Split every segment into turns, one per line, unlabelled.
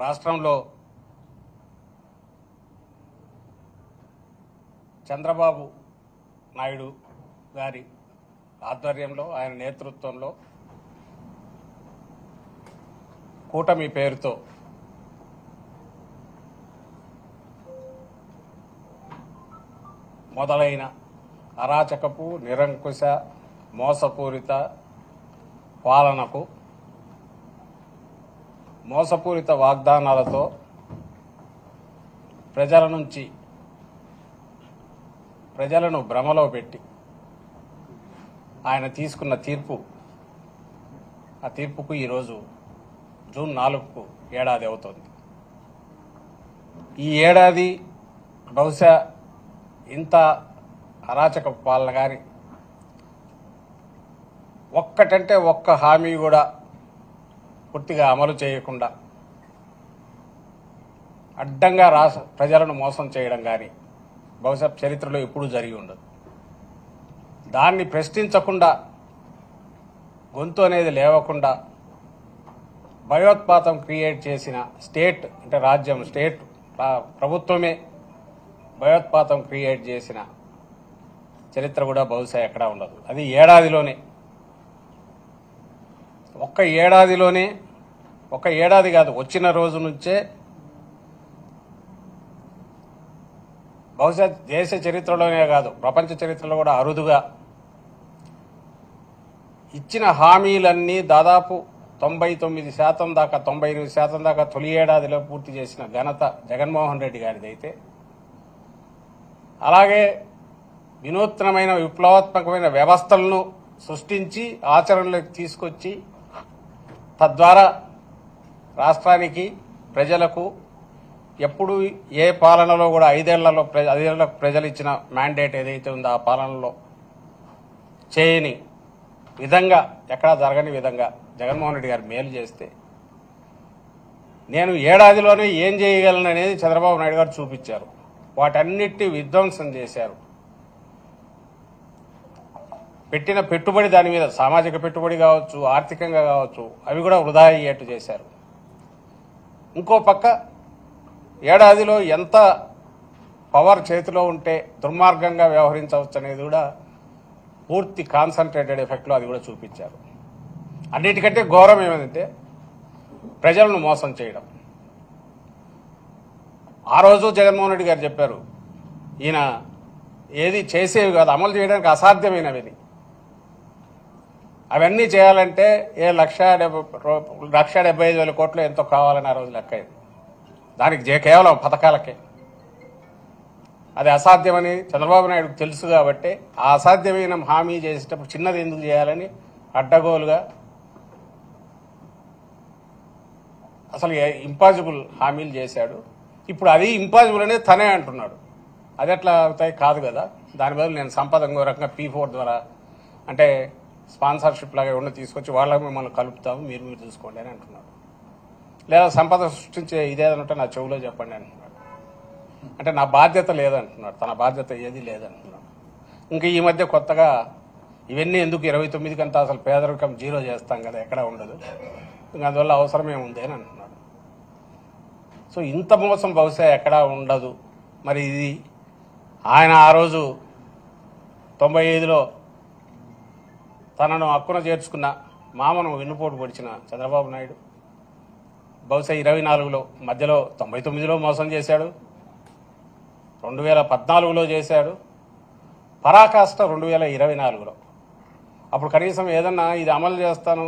రాష్ట్రంలో చంద్రబాబు నాయుడు గారి ఆధ్వర్యంలో, ఆయన నేతృత్వంలో కూటమి పేరుతో మొదలైన అరాచకపు, నిరంకుశ, మోసపూరిత పాలనకు, మోసపూరిత వాగ్దానాలతో ప్రజల నుంచి ప్రజలను భ్రమలో పెట్టి ఆయన తీసుకున్న తీర్పు, ఆ తీర్పుకు ఈరోజు జూన్ 4కు ఏడాది అవుతుంది. ఈ ఏడాది బహుశా ఇంత అరాచక పాలన గారి ఒక్కటంటే ఒక్క హామీ కూడా పూర్తిగా అమలు చేయకుండా అడ్డంగా ప్రజలను మోసం చేయడం కానీ బహుశా చరిత్రలో ఎప్పుడూ జరిగి ఉండదు. దాన్ని ప్రశ్నించకుండా, గొంతు అనేది లేవకుండా భయోత్పాతం క్రియేట్ చేసిన స్టేట్, అంటే రాజ్యం, స్టేట్ ప్రభుత్వమే భయోత్పాతం క్రియేట్ చేసిన చరిత్ర కూడా బహుశా ఎక్కడా ఉండదు. అది ఏడాదిలోనే, ఒక్క ఏడాది కాదు, వచ్చిన రోజు నుంచే బహుశా దేశ చరిత్రలోనే కాదు, ప్రపంచ చరిత్రలో కూడా అరుదుగా ఇచ్చిన హామీలన్నీ దాదాపు 99% దాకా, 98% దాకా తొలి ఏడాదిలో పూర్తి చేసిన ఘనత జగన్మోహన్ రెడ్డి గారిదైతే, అలాగే వినూత్నమైన విప్లవాత్మకమైన వ్యవస్థలను సృష్టించి ఆచరణలోకి తీసుకొచ్చి తద్వారా రాష్ట్రానికి, ప్రజలకు ఎప్పుడు ఏ పాలనలో కూడా 5 ఏళ్లలో ప్రజలు ఇచ్చిన మ్యాండేట్ ఏదైతే ఉందో ఆ పాలనలో చేయని విధంగా, ఎక్కడా జరగని విధంగా జగన్మోహన్ రెడ్డి గారు మేలు చేస్తే, నేను ఏడాదిలోనే ఏం చేయగలను అనేది చంద్రబాబు నాయుడు గారు చూపించారు. వాటన్నిటిని విధ్వంసం చేశారు. పెట్టిన పెట్టుబడి, దాని మీద సామాజిక పెట్టుబడి కావచ్చు, ఆర్థికంగా కావచ్చు, అవి కూడా వృధా అయ్యేట్టు చేశారు. ఇంకో పక్క ఏడాదిలో ఎంత పవర్ చేతిలో ఉంటే దుర్మార్గంగా వ్యవహరించవచ్చు అనేది కూడా పూర్తి కాన్సన్ట్రేటెడ్ ఎఫెక్ట్లో అది కూడా చూపించారు. అన్నిటికంటే ఘోరం ఏమంటే ప్రజలను మోసం చేయడం. ఆ రోజు జగన్మోహన్ రెడ్డి గారు చెప్పారు, ఈయన ఏది చేసేవి కాదు, అమలు చేయడానికి అసాధ్యమైనవి, అవన్నీ చేయాలంటే 1,75,000 కోట్లు ఎంతో కావాలని ఆ రోజు లెక్క అయింది. దానికి కేవలం పథకాలకే. అది అసాధ్యమని చంద్రబాబు నాయుడుకు తెలుసు కాబట్టి ఆ అసాధ్యమైన హామీ చేసేటప్పుడు చిన్నది ఎందుకు చేయాలని అడ్డగోలుగా అసలు ఇంపాసిబుల్ హామీలు చేశాడు. ఇప్పుడు అది ఇంపాసిబుల్ అనేది తనే అంటున్నాడు. అది ఎట్లా అవుతాయి? కాదు కదా. దాని బదులు నేను సంపద ఇంకో రకంగా P4 ద్వారా అంటే స్పాన్సర్షిప్ లాగా ఎవరిని తీసుకొచ్చి వాళ్ళకి మిమ్మల్ని కలుపుతాము, మీరు చూసుకోండి అని అంటున్నాడు. లేదా సంపద సృష్టించే ఇదేదంటే నా చెవులో చెప్పండి అంటున్నాడు. అంటే నా బాధ్యత లేదంటున్నాడు. తన బాధ్యత ఏది లేదంటున్నాడు. ఇంకా ఈ మధ్య కొత్తగా ఇవన్నీ ఎందుకు 29 కంతా అసలు పేదరికం 0 చేస్తాం కదా, ఎక్కడ ఉండదు, ఇంకా అందువల్ల అవసరమే ఉంది అని అంటున్నాడు. సో ఇంత మోసం బహుశా ఎక్కడా ఉండదు. మరి ఇది ఆయన ఆ రోజు 95లో తనను హక్కున చేర్చుకున్న మామను వెన్నుపోటు పొడిచిన చంద్రబాబు నాయుడు బహుశా 24లో మధ్యలో 99లో మోసం చేశాడు, 2014లో చేశాడు, పరాకాష్ట 2024లో. అప్పుడు కనీసం ఏదన్నా ఇది అమలు చేస్తాను,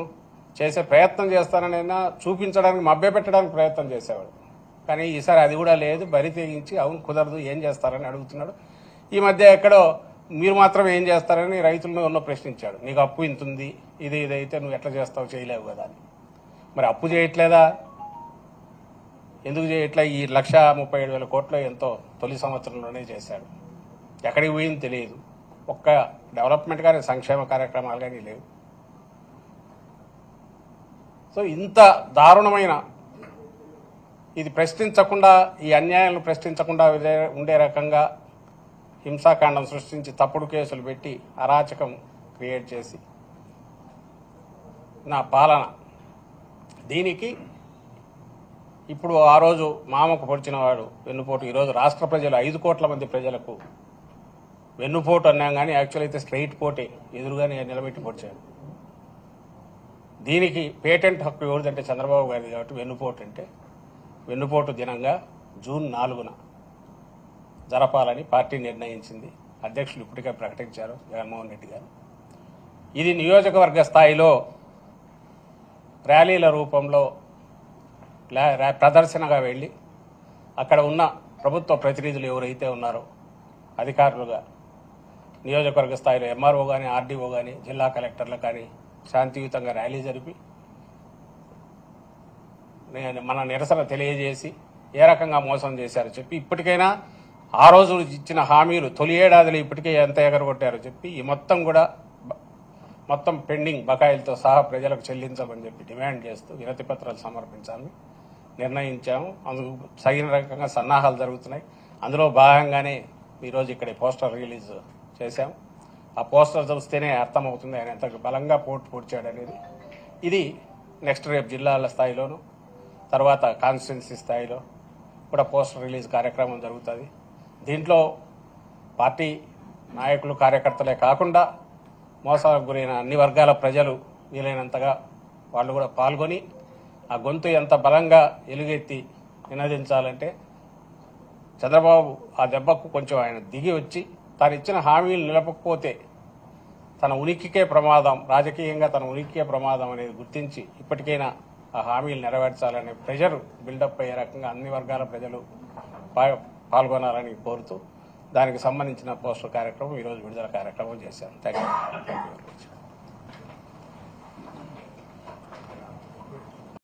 చేసే ప్రయత్నం చేస్తాననైనా చూపించడానికి, మభ్యపెట్టడానికి ప్రయత్నం చేసేవాడు. కానీ ఈసారి అది కూడా లేదు. బరి తెగించి అవును కుదరదు, ఏం చేస్తారని అడుగుతున్నాడు. ఈ మధ్య ఎక్కడో మీరు మాత్రం ఏం చేస్తారని రైతులను ఉన్న ప్రశ్నించాడు. నీకు అప్పు ఇంతుంది, ఇదైతే నువ్వు ఎట్లా చేస్తావు, చేయలేవు కదా అని. మరి అప్పు చేయట్లేదా? ఎందుకు చేయట్లే? ఈ 1,37,000 కోట్లు ఎంతో తొలి సంవత్సరంలోనే చేశాడు. ఎక్కడికి పోయింది తెలియదు. ఒక్క డెవలప్మెంట్ కానీ సంక్షేమ కార్యక్రమాలు కానీ లేవు. సో ఇంత దారుణమైన ఇది ప్రశ్నించకుండా, ఈ అన్యాయాలను ప్రశ్నించకుండా ఉండే రకంగా హింసాకాండం సృష్టించి తప్పుడు కేసులు పెట్టి అరాచకం క్రియేట్ చేసి నా పాలన, దీనికి ఇప్పుడు ఆ రోజు మామకు పొడిచిన వాడు వెన్నుపోటు ఈరోజు రాష్ట్ర ప్రజలు 5 కోట్ల మంది ప్రజలకు వెన్నుపోటు అన్నాం కానీ యాక్చువల్ అయితే స్ట్రైట్ పోటే ఎదురుగానే నిలబెట్టి పొడిచాడు. దీనికి పేటెంట్ హక్కు ఎవరిదంటే చంద్రబాబు గారిది కాబట్టి వెన్నుపోటు అంటే వెన్నుపోటు దినంగా జూన్ 4న జరపాలని పార్టీ నిర్ణయించింది. అధ్యక్షులు ఇప్పటికే ప్రకటించారు జగన్మోహన్ రెడ్డి గారు. ఇది నియోజకవర్గ స్థాయిలో ర్యాలీల రూపంలో ప్రదర్శనగా వెళ్ళి అక్కడ ఉన్న ప్రభుత్వ ప్రతినిధులు ఎవరైతే ఉన్నారో అధికారులుగా నియోజకవర్గ స్థాయిలో ఎంఆర్ఓ కానీ, ఆర్డీఓ కానీ, జిల్లా కలెక్టర్లు కానీ శాంతియుతంగా ర్యాలీ జరిపి మన నిరసన తెలియజేసి ఏ రకంగా మోసం చేశారో చెప్పి, ఇప్పటికైనా ఆ రోజు ఇచ్చిన హామీలు తొలి ఏడాదిలో ఇప్పటికే ఎంత ఎగరగొట్టారో చెప్పి ఈ మొత్తం పెండింగ్ బకాయిలతో సహా ప్రజలకు చెల్లించమని చెప్పి డిమాండ్ చేస్తూ వినతి పత్రాలు సమర్పించాలని నిర్ణయించాము. అందుకు తగిన రకంగా సన్నాహాలు జరుగుతున్నాయి. అందులో భాగంగానే ఈరోజు ఇక్కడ పోస్టర్ రిలీజ్ చేశాం. ఆ పోస్టర్ చూస్తేనే అర్థమవుతుంది ఆయన ఎంత బలంగా పొడిచాడు అనేది. ఇది నెక్స్ట్ రేపు జిల్లాల స్థాయిలోను తర్వాత కాన్స్టిట్యున్సీ స్థాయిలో కూడా పోస్టర్ రిలీజ్ కార్యక్రమం జరుగుతుంది. దీంట్లో పార్టీ నాయకులు, కార్యకర్తలే కాకుండా మోసాలకు గురైన అన్ని వర్గాల ప్రజలు వీలైనంతగా వాళ్ళు కూడా పాల్గొని ఆ గొంతు ఎంత బలంగా ఎలుగెత్తి నినదించాలంటే చంద్రబాబు ఆ దెబ్బకు కొంచెం ఆయన దిగి వచ్చి తాను ఇచ్చిన హామీలు నిలపకపోతే తన ఉనికికే ప్రమాదం, రాజకీయంగా తన ఉనికికే ప్రమాదం అనేది గుర్తించి ఇప్పటికైనా ఆ హామీలు నెరవేర్చాలనే ప్రెషర్ బిల్డప్ అయ్యే రకంగా అన్ని వర్గాల ప్రజలు పాల్గొనాలని కోరుతూ దానికి సంబంధించిన పోస్టర్ కార్యక్రమం ఈరోజు విడుదల కార్యక్రమం చేశాను. Thank you.